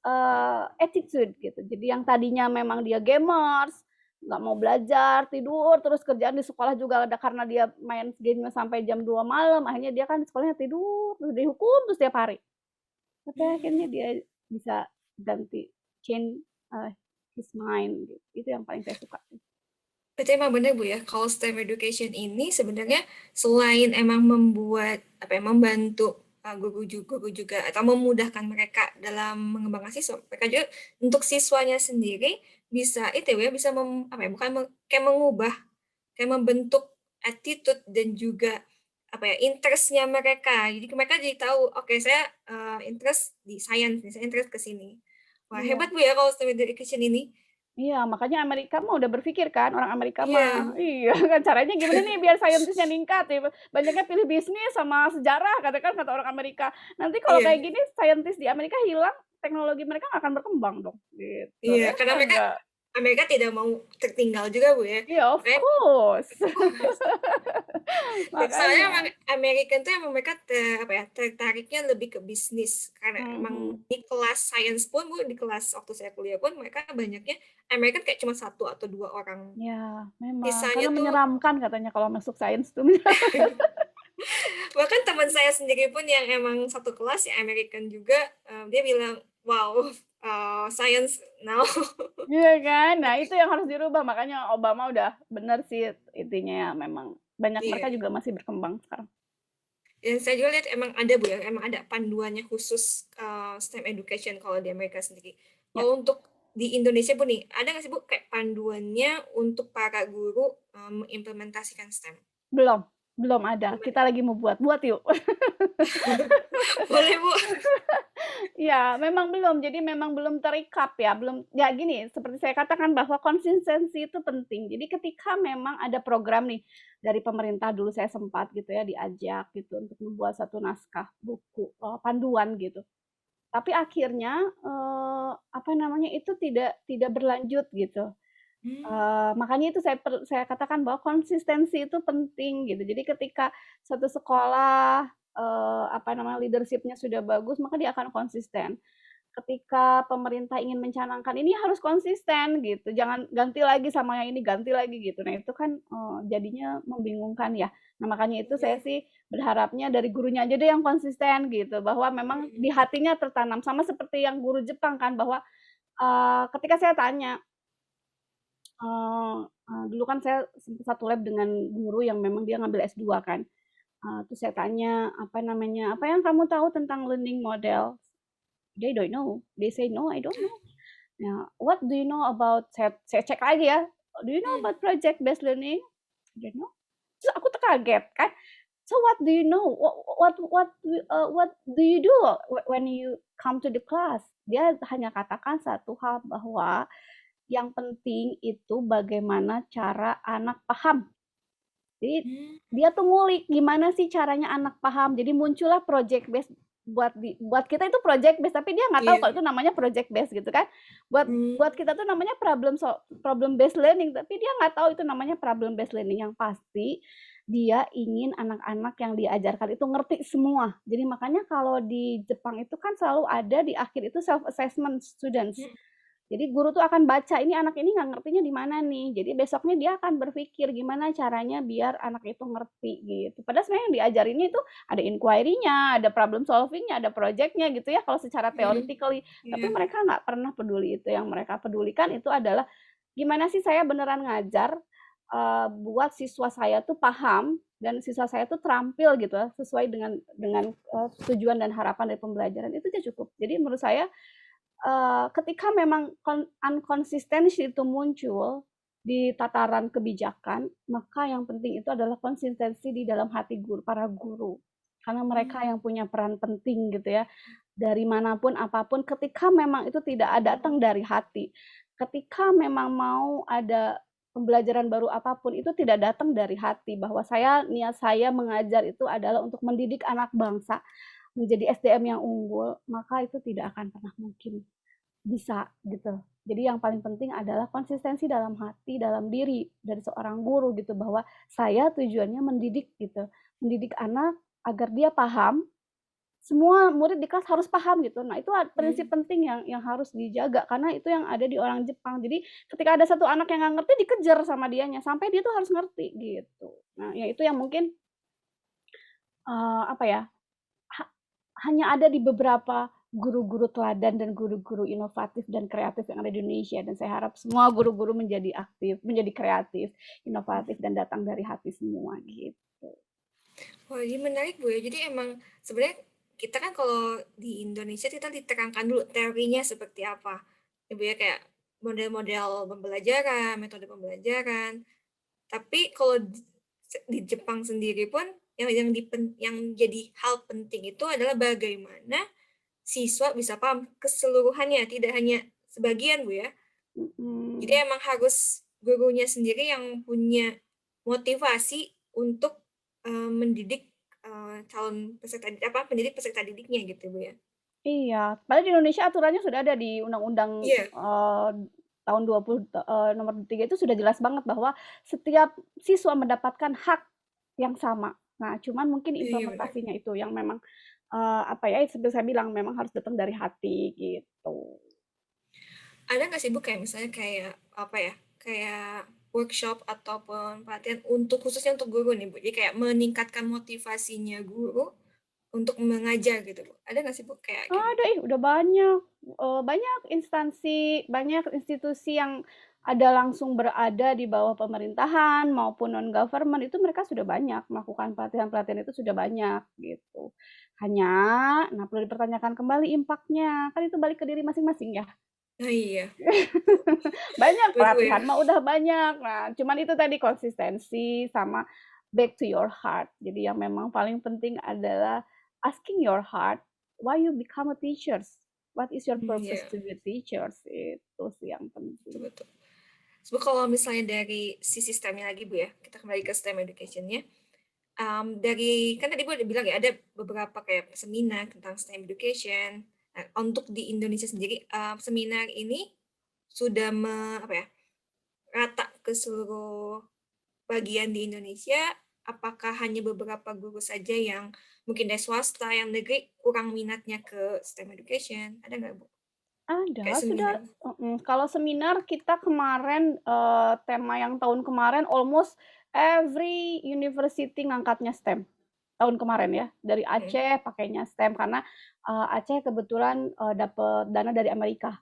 Speaker 1: attitude gitu. Jadi yang tadinya memang dia gamers, nggak mau belajar, tidur, terus kerjaan di sekolah juga ada karena dia main game sampai jam 2 malam, akhirnya dia kan di sekolahnya tidur, terus dihukum terus tiap hari. Tapi akhirnya dia bisa ganti, change his mind gitu. Itu yang paling saya suka.
Speaker 2: Berarti emang benar Bu ya, kalau STEM education ini sebenarnya selain emang membuat apa ya, membantu guru juga atau memudahkan mereka dalam mengembangkan siswa, mereka juga untuk siswanya sendiri bisa itu ya, bisa apa ya, bukan kayak mengubah, kayak membentuk attitude dan juga apa ya, interest-nya mereka. Jadi mereka jadi tahu, oke saya interest di science, saya interest ke sini. Wah
Speaker 1: Iya.
Speaker 2: hebat Bu ya kalau STEM education ini.
Speaker 1: Iya, makanya Amerika mah udah berpikir kan, orang Amerika
Speaker 2: Iya,
Speaker 1: mah iya kan caranya gimana nih biar saintisnya ningkat ya, banyaknya pilih bisnis sama sejarah kata orang Amerika. Nanti kalau
Speaker 2: iya.
Speaker 1: kayak gini saintis di Amerika hilang, teknologi mereka nggak akan berkembang dong, gitu.
Speaker 2: Iya,
Speaker 1: Ya
Speaker 2: karena mereka
Speaker 1: enggak?
Speaker 2: Amerika tidak mau tertinggal juga, Bu, ya.
Speaker 1: Iya, of
Speaker 2: Makanya
Speaker 1: course.
Speaker 2: soalnya emang
Speaker 1: Makanya.
Speaker 2: Amerika tuh emang mereka apa ya, tertariknya lebih ke bisnis. Karena emang
Speaker 1: Mhm.
Speaker 2: di kelas sains pun, Bu, di kelas waktu saya kuliah pun mereka banyaknya Amerika kayak cuma satu atau 2 orang.
Speaker 1: Ya, memang
Speaker 2: Sisanya
Speaker 1: karena
Speaker 2: tuh
Speaker 1: menyeramkan katanya kalau masuk sains tuh.
Speaker 2: bahkan teman saya sendiri pun yang emang satu kelas ya American juga, dia bilang, "Wow, science now."
Speaker 1: Iya kan? Nah, itu yang harus dirubah, makanya Obama udah bener sih intinya ya memang banyak mereka
Speaker 2: Iya.
Speaker 1: juga masih berkembang sekarang.
Speaker 2: Dan saya juga lihat emang ada Bu ya, emang ada panduannya khusus STEM education kalau di Amerika sendiri.
Speaker 1: Ya,
Speaker 2: Kalau untuk di Indonesia Bu nih, ada nggak sih Bu kayak panduannya untuk para guru mengimplementasikan STEM?
Speaker 1: Belum, belum ada.
Speaker 2: Belum ada.
Speaker 1: Kita lagi mau buat yuk.
Speaker 2: Boleh Bu.
Speaker 1: Ya, memang belum. Jadi memang belum terikat ya, belum ya gini, seperti saya katakan bahwa konsistensi itu penting. Jadi ketika memang ada program nih dari pemerintah dulu saya sempat gitu ya diajak gitu untuk membuat satu naskah buku panduan gitu. Tapi akhirnya apa namanya itu tidak berlanjut gitu.
Speaker 2: Mmm,
Speaker 1: Makanya itu saya katakan bahwa konsistensi itu penting gitu. Jadi ketika satu sekolah, apa namanya, leadership-nya sudah bagus, maka dia akan konsisten. Ketika pemerintah ingin mencanangkan ini harus konsisten gitu, jangan ganti lagi sama yang ini, ganti lagi gitu. Nah itu kan, jadinya membingungkan ya. Nah makanya itu saya
Speaker 2: iya,
Speaker 1: sih berharapnya dari gurunya aja deh yang konsisten gitu, bahwa memang di
Speaker 2: mhm,
Speaker 1: hatinya tertanam. Sama seperti yang guru Jepang kan bahwa, ketika saya tanya Eee dulu kan saya sempet satu lab dengan guru yang memang dia ngambil S2 kan, terus saya tanya, apa namanya, "Apa yang kamu tahu tentang learning model?" They don't know, they say, "No, I don't know." Nah, "What do you know about" saya cek lagi ya, "Do you know
Speaker 2: mmm,
Speaker 1: about project based learning?" "I don't know." Terus aku tuh kaget kan, "So what do you know? What do you do when you come to the class?" Dia hanya katakan satu hal bahwa yang penting itu bagaimana cara anak paham. Jadi
Speaker 2: mmm,
Speaker 1: dia tuh ngulik gimana sih caranya anak paham. Jadi muncullah project base buat kita itu project base, tapi dia nggak tahu
Speaker 2: iya,
Speaker 1: kalau itu namanya project base gitu kan. Buat buat
Speaker 2: mmm,
Speaker 1: kita tuh namanya problem based learning, tapi dia nggak tahu itu namanya problem based learning. Yang pasti dia ingin anak-anak yang diajarkan itu ngerti semua. Jadi makanya kalau di Jepang itu kan selalu ada di akhir itu self assessment students.
Speaker 2: mhm,
Speaker 1: Jadi guru tuh akan baca, ini anak ini nggak ngertinya di mana nih. Jadi besoknya dia akan berpikir gimana caranya biar anak itu ngerti gitu. Padahal sebenarnya yang diajarinnya itu ada inquiry-nya, ada problem solving-nya, ada project-nya gitu ya kalau secara
Speaker 2: mhm,
Speaker 1: theoretically. Tapi
Speaker 2: iya,
Speaker 1: mereka nggak pernah peduli itu, yang mereka pedulikan itu adalah gimana sih saya beneran ngajar, buat siswa saya tuh paham dan siswa saya tuh terampil gitu ya, sesuai dengan tujuan dan harapan dari pembelajaran, itu aja cukup. Jadi menurut saya ketika memang unkonsistensi itu muncul di tataran kebijakan, maka yang penting itu adalah konsistensi di dalam hati para guru. Karena mereka
Speaker 2: mmm,
Speaker 1: yang punya peran penting gitu ya, dari manapun apapun ketika memang itu tidak datang dari hati. Ketika memang mau ada pembelajaran baru apapun itu tidak datang dari hati, bahwa niat saya mengajar itu adalah untuk mendidik anak bangsa menjadi SDM yang unggul, maka itu tidak akan pernah mungkin bisa gitu. Jadi yang paling penting adalah konsistensi dalam hati, dalam diri dari seorang guru gitu, bahwa saya tujuannya mendidik gitu, mendidik anak agar dia paham, semua murid di kelas harus paham gitu. Nah itu prinsip
Speaker 2: mmm.
Speaker 1: penting yang harus dijaga karena itu yang ada di orang Jepang. Jadi ketika ada satu anak yang nggak ngerti dikejar sama dianya sampai dia tuh harus ngerti gitu. Nah ya itu yang mungkin, apa ya, Ha hanya ada di beberapa guru-guru teladan dan guru-guru inovatif dan kreatif yang ada di Indonesia dan saya harap semua guru-guru menjadi aktif, menjadi kreatif, inovatif dan datang dari hati semua gitu.
Speaker 2: Wah, ini menarik Bu ya. Jadi emang sebenarnya kita kan kalau di Indonesia kita diterangkan dulu teorinya seperti apa. Ya Bu ya, kayak model-model pembelajaran, metode pembelajaran. Tapi kalau di Jepang sendiri pun yang jadi hal penting itu adalah bagaimana siswa bisa paham keseluruhannya, tidak hanya sebagian Bu ya. Jadi
Speaker 1: Mhm.
Speaker 2: emang harus gurunya sendiri yang punya motivasi untuk, mendidik, calon peserta pendidik peserta didiknya gitu, Bu, ya?
Speaker 1: Iya, padahal di Indonesia aturannya sudah ada di undang-undang,
Speaker 2: Iya,
Speaker 1: tahun 20 nomor 3 itu sudah jelas banget bahwa setiap siswa mendapatkan hak yang sama. Nah, cuman mungkin
Speaker 2: iya benar.
Speaker 1: implementasinya itu yang memang, apa ya, seperti saya bilang memang harus datang dari hati gitu.
Speaker 2: Ada nggak sih, Bu, kayak misalnya kayak, apa ya, kayak workshop ataupun pelatihan untuk khususnya untuk guru nih, Bu, jadi kayak meningkatkan motivasinya guru untuk mengajar gitu, Bu. Ada nggak sih, Bu, kayak
Speaker 1: Ada
Speaker 2: gitu?
Speaker 1: udah banyak, banyak instansi, banyak institusi yang ada langsung berada di bawah pemerintahan maupun non-government itu mereka sudah banyak melakukan pelatihan-pelatihan itu sudah banyak gitu. Hanya, nah perlu dipertanyakan kembali impact-nya, kan itu balik ke diri masing-masing ya.
Speaker 2: Oh iya,
Speaker 1: Banyak,
Speaker 2: baru ya?
Speaker 1: pelatihan mah udah banyak. Nah, cuman itu tadi konsistensi sama back to your heart. Jadi yang memang paling penting adalah asking your heart, why you become a teachers? What is your purpose
Speaker 2: Iya,
Speaker 1: to be teachers? Itu sih yang
Speaker 2: betul
Speaker 1: penting.
Speaker 2: betul. Sebab kalau misalnya dari sisi STEM-nya lagi Bu ya, kita kembali ke STEM education-nya, dari kan tadi Bu udah bilang ya ada beberapa kayak seminar tentang STEM education. Nah, untuk di Indonesia sendiri, seminar ini sudah apa ya, rata ke seluruh bagian di Indonesia, apakah hanya beberapa guru saja yang mungkin dari swasta, yang negeri kurang minatnya ke STEM education, ada nggak Bu? Kayak
Speaker 1: Ada, sudah
Speaker 2: seminar?
Speaker 1: kalau seminar kita kemarin, tema yang tahun kemarin almost every university ngangkatnya STEM, tahun kemarin ya. Dari
Speaker 2: Mhm.
Speaker 1: Aceh pakainya STEM karena, Aceh kebetulan, dapet dana dari Amerika,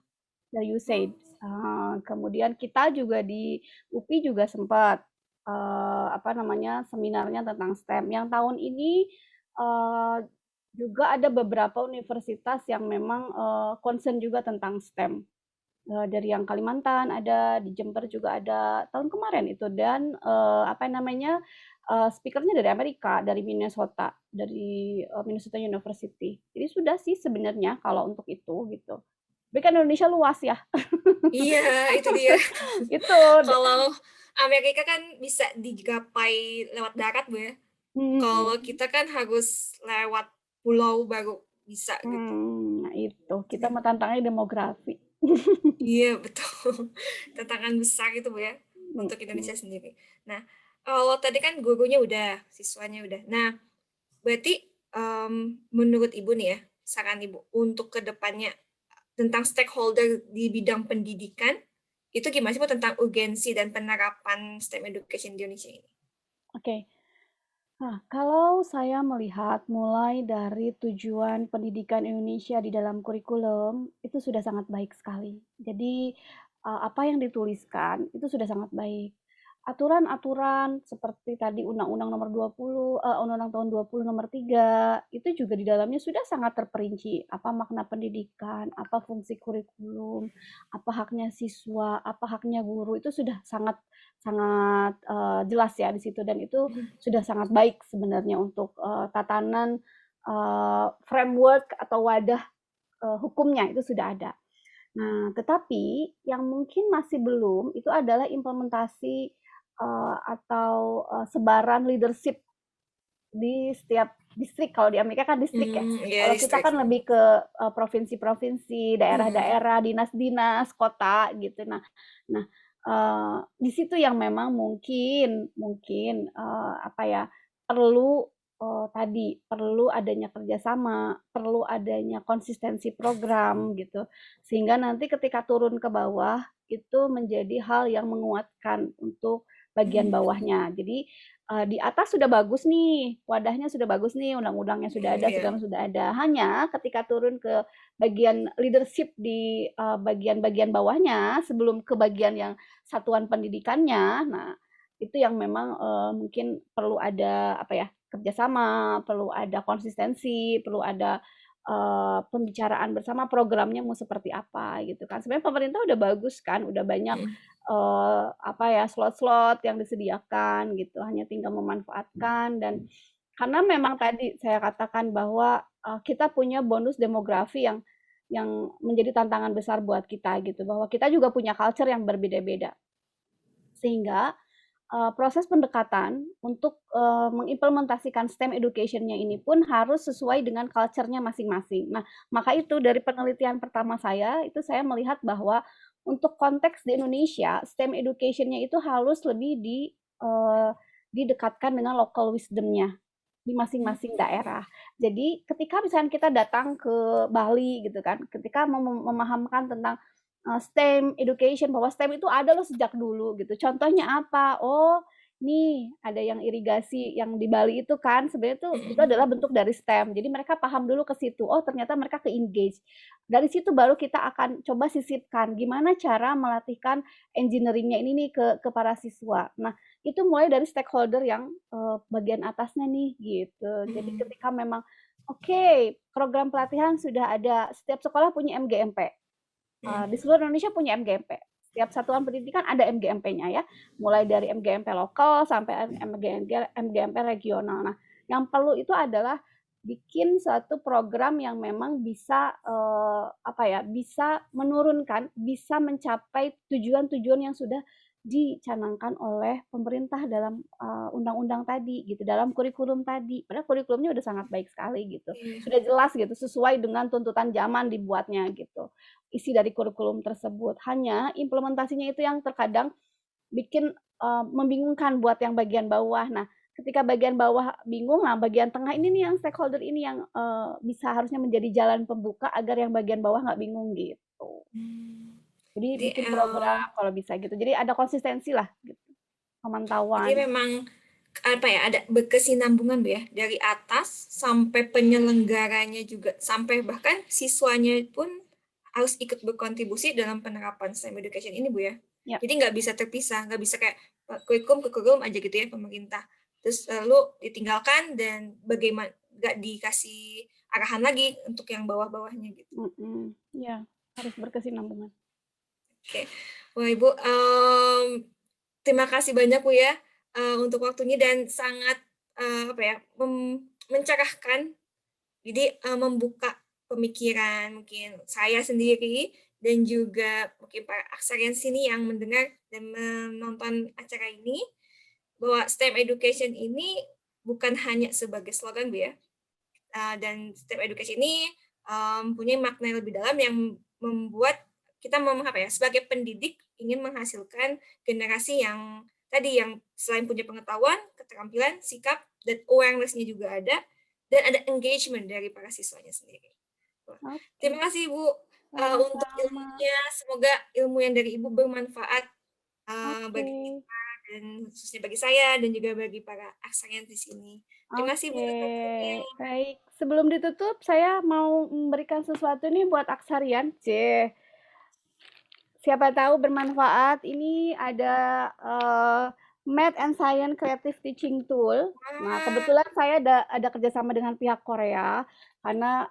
Speaker 1: dari USAID.
Speaker 2: Oh,
Speaker 1: Kemudian kita juga di UPI juga sempat, apa namanya, seminarnya tentang STEM. Yang tahun ini, eee, juga ada beberapa universitas yang memang, concern juga tentang STEM. Dari yang Kalimantan ada, di Jember juga ada, tahun kemarin itu dan, apa namanya, speaker-nya dari Amerika, dari Minnesota, dari, Minnesota University. Jadi sudah sih sebenarnya kalau untuk itu, gitu. Tapi kan Indonesia luas ya,
Speaker 2: iya itu dia.
Speaker 1: itu
Speaker 2: Kalau Amerika kan bisa digapai lewat darat, Bu, ya. Kalau
Speaker 1: mhm,
Speaker 2: kita kan harus lewat pulau baru bisa gitu.
Speaker 1: nah itu,
Speaker 2: Itu
Speaker 1: kita
Speaker 2: dia.
Speaker 1: mah tantangannya demografi.
Speaker 2: Iya betul, tantangan besar itu, Bu, ya, untuk Indonesia
Speaker 1: Mhm,
Speaker 2: sendiri. Nah, kalau tadi kan gurunya udah, siswanya udah. Nah, berarti, menurut Ibu nih ya, saran Ibu untuk ke depannya tentang stakeholder di bidang pendidikan, itu gimana sih, Bu, tentang urgensi dan penerapan STEM education di Indonesia ini?
Speaker 1: oke. Nah, kalau saya melihat mulai dari tujuan pendidikan Indonesia di dalam kurikulum, itu sudah sangat baik sekali. Jadi, apa yang dituliskan itu sudah sangat baik. Aturan-aturan seperti tadi Undang-Undang Nomor 20, Undang-Undang Tahun 20 Nomor 3, itu juga di dalamnya sudah sangat terperinci, apa makna pendidikan, apa fungsi kurikulum, apa haknya siswa, apa haknya guru, itu sudah sangat sangat, jelas ya di situ dan itu
Speaker 2: Mhm,
Speaker 1: sudah sangat baik sebenarnya untuk, tatanan, framework atau wadah, hukumnya itu sudah ada. Nah, tetapi yang mungkin masih belum itu adalah implementasi, atau, sebaran leadership di setiap distrik, kalau di Amerika kan distrik ya.
Speaker 2: iya
Speaker 1: Kalau kita
Speaker 2: listrik,
Speaker 1: kan lebih ke, provinsi-provinsi,
Speaker 2: mhm,
Speaker 1: daerah-daerah, dinas-dinas, kota gitu. Nah, di situ yang memang mungkin mungkin, apa ya, perlu, tadi, perlu adanya kerjasama, perlu adanya konsistensi program gitu. Sehingga nanti ketika turun ke bawah, itu menjadi hal yang menguatkan untuk bagian
Speaker 2: mhm,
Speaker 1: bawahnya. Jadi di atas sudah bagus nih, wadahnya sudah bagus nih, undang-undangnya sudah ada,
Speaker 2: iya,
Speaker 1: segala sudah ada. Hanya ketika turun ke bagian leadership di, bagian-bagian bawahnya, sebelum ke bagian yang satuan pendidikannya, nah itu yang memang, mungkin perlu ada, apa ya, kerjasama, perlu ada konsistensi, perlu ada, pembicaraan bersama programnya mau seperti apa, gitu kan. Sebenarnya pemerintah udah bagus kan, udah banyak
Speaker 2: mhm,
Speaker 1: apa ya, slot-slot yang disediakan gitu, hanya tinggal memanfaatkan dan karena memang tadi saya katakan bahwa, kita punya bonus demografi yang menjadi tantangan besar buat kita gitu, bahwa kita juga punya culture yang berbeda-beda. Sehingga, proses pendekatan untuk, mengimplementasikan STEM education-nya ini pun harus sesuai dengan culture-nya masing-masing. Nah, maka itu dari penelitian pertama saya, itu saya melihat bahwa untuk konteks di Indonesia, STEM education-nya itu harus lebih didekatkan dengan local wisdom-nya di
Speaker 2: mmm,
Speaker 1: masing-masing daerah. Jadi ketika misalnya kita datang ke Bali gitu kan, ketika memahamkan tentang, STEM education, bahwa STEM itu ada loh sejak dulu gitu. Contohnya apa? Oh, nih ada yang irigasi yang di Bali itu kan sebenarnya itu
Speaker 2: mhm,
Speaker 1: adalah bentuk dari STEM. Jadi mereka paham dulu ke situ, oh ternyata mereka ke-engage. Dari situ baru kita akan coba sisipkan, gimana cara melatihkan engineering-nya ini nih ke para siswa. Nah, itu mulai dari stakeholder yang, bagian atasnya nih, gitu. Jadi
Speaker 2: mhm,
Speaker 1: ketika memang, oke, program pelatihan sudah ada, setiap sekolah punya MGMP. Di seluruh Indonesia punya MGMP. Setiap satuan pendidikan ada MGMP-nya ya, mulai dari MGMP lokal sampai MGMP regional. Nah, yang perlu itu adalah bikin suatu program yang memang bisa bisa menurunkan, bisa mencapai tujuan-tujuan yang sudah dicanangkan oleh pemerintah dalam undang-undang tadi gitu, dalam kurikulum tadi. Padahal kurikulumnya udah sangat baik sekali gitu,
Speaker 2: Iya.
Speaker 1: sudah jelas gitu, sesuai dengan tuntutan zaman dibuatnya gitu isi dari kurikulum tersebut. Hanya implementasinya itu yang terkadang bikin membingungkan buat yang bagian bawah. Nah, ketika bagian bawah bingung, nah bagian tengah ini nih yang stakeholder ini yang bisa harusnya menjadi jalan pembuka agar yang bagian bawah nggak bingung gitu.
Speaker 2: Hmm.
Speaker 1: Jadi
Speaker 2: Jadi,
Speaker 1: bikin program kalau bisa gitu. Jadi ada konsistensi lah gitu,
Speaker 2: jadi
Speaker 1: pemantauan.
Speaker 2: memang apa ya, ada berkesinambungan Bu ya, dari atas sampai penyelenggaranya juga, sampai bahkan siswanya pun harus ikut berkontribusi dalam penerapan STEM education ini Bu ya.
Speaker 1: Ya,
Speaker 2: Jadi nggak bisa terpisah, nggak bisa kayak kurikulum ke kurikulum aja gitu ya pemerintah. Terus lalu ditinggalkan dan bagaimana nggak dikasih arahan lagi untuk yang bawah-bawahnya gitu.
Speaker 1: ya harus berkesinambungan.
Speaker 2: Oke. Wah Ibu, terima kasih banyak Bu ya, untuk waktunya dan sangat, apa ya, mencerahkan. Jadi, membuka pemikiran mungkin saya sendiri dan juga mungkin para aksarian sini yang mendengar dan menonton acara ini, bahwa STEM education ini bukan hanya sebagai slogan Bu ya, dan STEM education ini, punya makna yang lebih dalam yang membuat kita apa ya, sebagai pendidik ingin menghasilkan generasi yang tadi, yang selain punya pengetahuan, keterampilan, sikap, dan awareness-nya juga ada, dan ada engagement dari para siswanya sendiri. Wah,
Speaker 1: Oke,
Speaker 2: terima kasih Ibu, untuk
Speaker 1: sama-sama.
Speaker 2: ilmunya, semoga ilmu yang dari Ibu bermanfaat,
Speaker 1: Oke.
Speaker 2: bagi kita dan khususnya bagi saya dan juga bagi para aksarian di sini. Terima kasih Bu
Speaker 1: Oke,
Speaker 2: atas waktunya.
Speaker 1: baik. Sebelum ditutup, saya mau memberikan sesuatu nih buat Aksarian. Siapa tahu bermanfaat. Ini ada Math and Science Creative Teaching Tool. Nah,
Speaker 2: Wah,
Speaker 1: kebetulan saya ada kerjasama dengan pihak Korea karena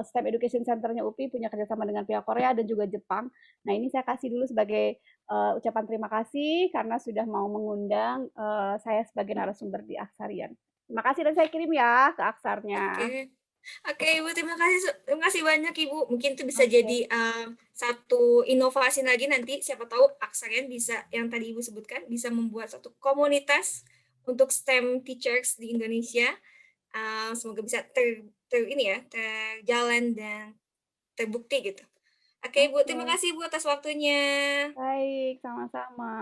Speaker 1: STEM Education Center-nya UPI punya kerjasama dengan pihak Korea dan juga Jepang. Nah, ini saya kasih dulu sebagai ucapan terima kasih karena sudah mau mengundang saya sebagai narasumber di Aksarian. Terima kasih dan saya kirim ya ke
Speaker 2: oke.
Speaker 1: Aksarnya.
Speaker 2: Oke, Ibu, terima kasih banyak, Ibu. Mungkin itu bisa
Speaker 1: Oke,
Speaker 2: jadi, satu inovasi lagi nanti, siapa tahu Aksarian bisa yang tadi Ibu sebutkan, bisa membuat satu komunitas untuk STEM teachers di Indonesia, semoga bisa ini ya, terjalan dan terbukti gitu. Oke, Ibu, terima
Speaker 1: oke.
Speaker 2: kasih, Ibu, atas waktunya.
Speaker 1: Baik, sama-sama.